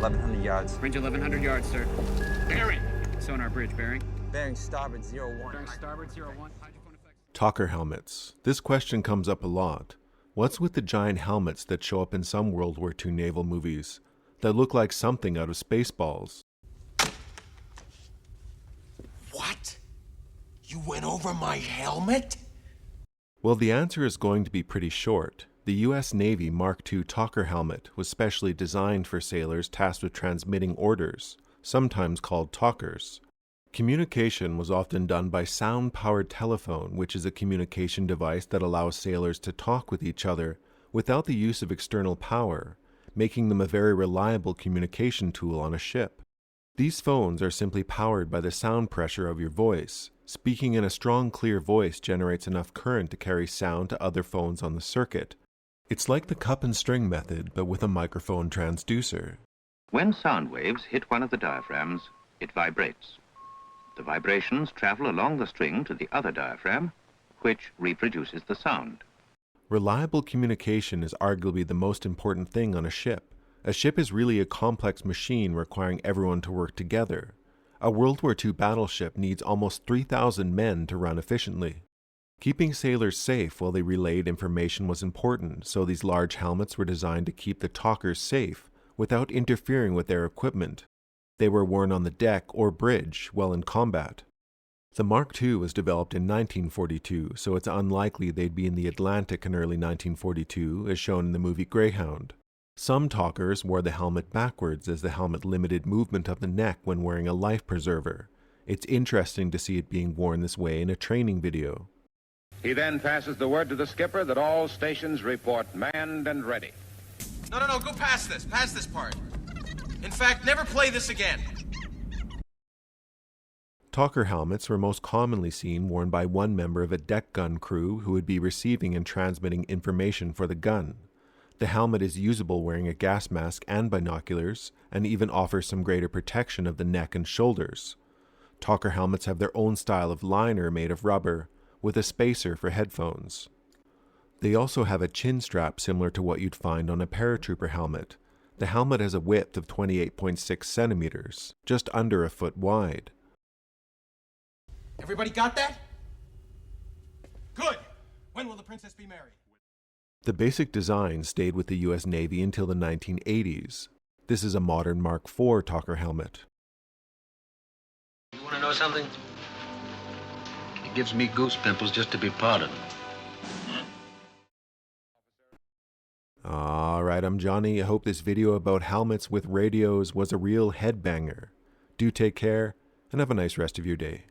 1100 yards. Range 1100 yards, sir. Bearing. Sonar bridge bearing. Bearing starboard 01. Bearing starboard 01. Hydrophone effects. Talker helmets. This question comes up a lot. What's with the giant helmets that show up in some World War II naval movies that look like something out of Spaceballs? What? You went over my helmet? Well, the answer is going to be pretty short. The US Navy Mark II Talker helmet was specially designed for sailors tasked with transmitting orders, sometimes called talkers. Communication was often done by sound-powered telephone, which is a communication device that allows sailors to talk with each other without the use of external power, making them a very reliable communication tool on a ship. These phones are simply powered by the sound pressure of your voice. Speaking in a strong, clear voice generates enough current to carry sound to other phones on the circuit. It's like the cup and string method, but with a microphone transducer. When sound waves hit one of the diaphragms, it vibrates. The vibrations travel along the string to the other diaphragm, which reproduces the sound. Reliable communication is arguably the most important thing on a ship. A ship is really a complex machine requiring everyone to work together. A World War II battleship needs almost 3,000 men to run efficiently. Keeping sailors safe while they relayed information was important, so these large helmets were designed to keep the talkers safe without interfering with their equipment. They were worn on the deck or bridge while in combat. The Mark II was developed in 1942, so it's unlikely they'd be in the Atlantic in early 1942, as shown in the movie Greyhound. Some talkers wore the helmet backwards, as the helmet limited movement of the neck when wearing a life preserver. It's interesting to see it being worn this way in a training video. He then passes the word to the skipper that all stations report manned and ready. No, go past this part. In fact, never play this again. Talker helmets were most commonly seen worn by one member of a deck gun crew who would be receiving and transmitting information for the gun. The helmet is usable wearing a gas mask and binoculars, and even offers some greater protection of the neck and shoulders. Talker helmets have their own style of liner made of rubber, with a spacer for headphones. They also have a chin strap similar to what you'd find on a paratrooper helmet. The helmet has a width of 28.6 centimeters, just under a foot wide. Everybody got that? Good. When will the princess be married? The basic design stayed with the US Navy until the 1980s. This is a modern Mark IV Talker helmet. You want to know something? It gives me goose pimples just to be part of it. Alright, I'm Johnny. I hope this video about helmets with radios was a real headbanger. Do take care, and have a nice rest of your day.